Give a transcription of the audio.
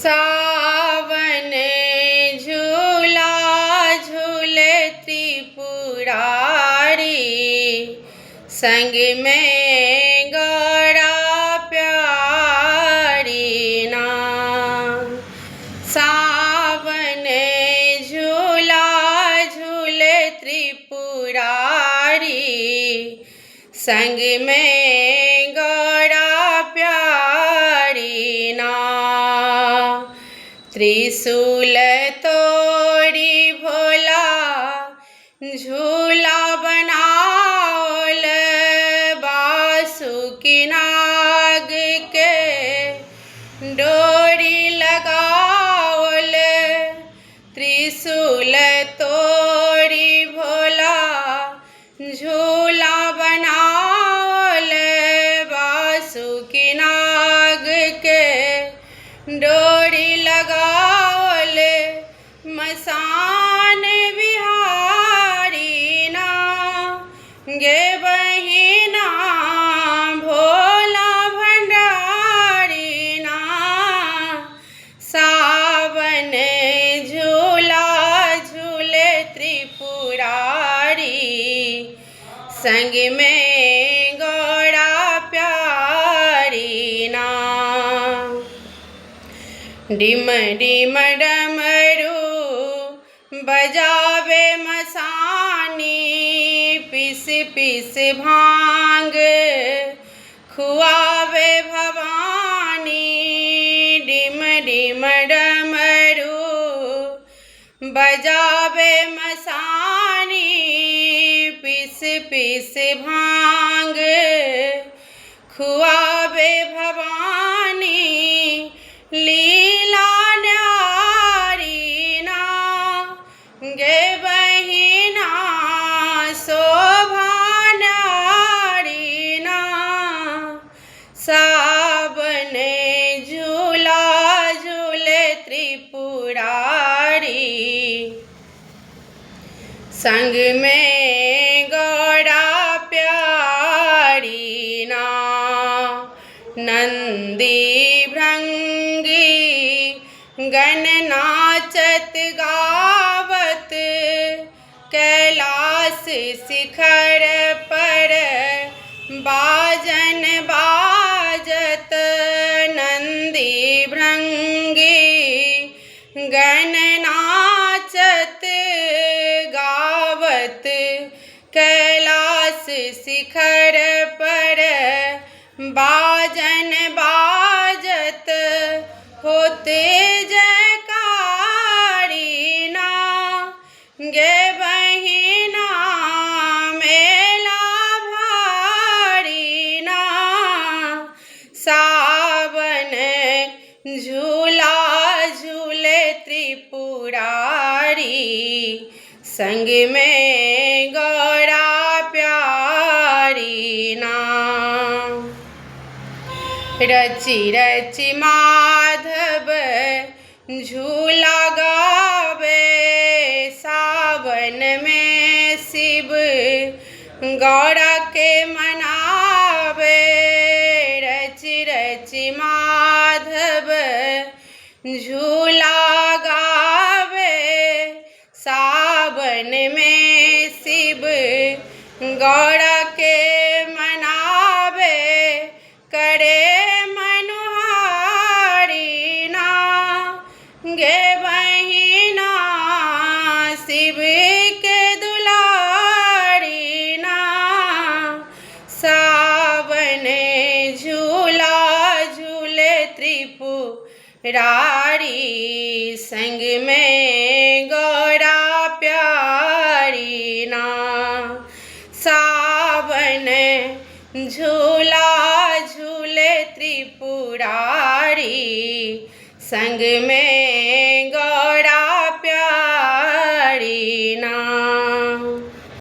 सावन झूला झूले त्रिपुरारी, संग में गौरा प्यारी ना। सावन झूला झूले त्रिपुरारी, संग में गौरा प्यारी ना। त्रिशूल तोड़ी भोला झूला बनाओल, बासुकी नाग के डोरी लगाओल। त्रिशूल तोड़ी भोला झूला बनाओल, बासुकी नाग के डोरी लगाओल। मसान बिहारी ना गे बहिना, भोला भंडारी ना। सावन झूला झूले त्रिपुरारी, संग में गौरा प्यारी ना। डिम डिम डमरू बजावे मसानी, पिस पिस भांग खुआवे भवानी। डिम डिम डमरू बजावे मसानी, पिस पिस भांग खुआवे भवानी। लीला न्यारी ना गे बहिना, शोभा न्यारी ना। सावन झूला झूले त्रिपुरारी, संग में गौरा प्यारी ना। नंदी भृंगी गण नाचत गावत, कैलाश शिखर पर बाजन बाजत। नंदी भृंगी गण नाचत गावत, कैलाश शिखर पर बाजन बाजत। होते जयकारी ना गे बहिना, मेला भारी ना। सावन झूला झूले त्रिपुरारी, संग में गौरा प्यारी ना। रचि रचि माधव झूला गावे, सावन में शिव गौरा के मनावे। रचि रचि माधव झूला गावे, सावन में शिव गौरा के मनावे। करे मनुहारी ना गे बहिना, शिव के दुलारी ना। सावन झूला झूले त्रिपुरारी, संग में गौरा प्यारी ना। सावन झूला झूले त्रिपुरारी, संग में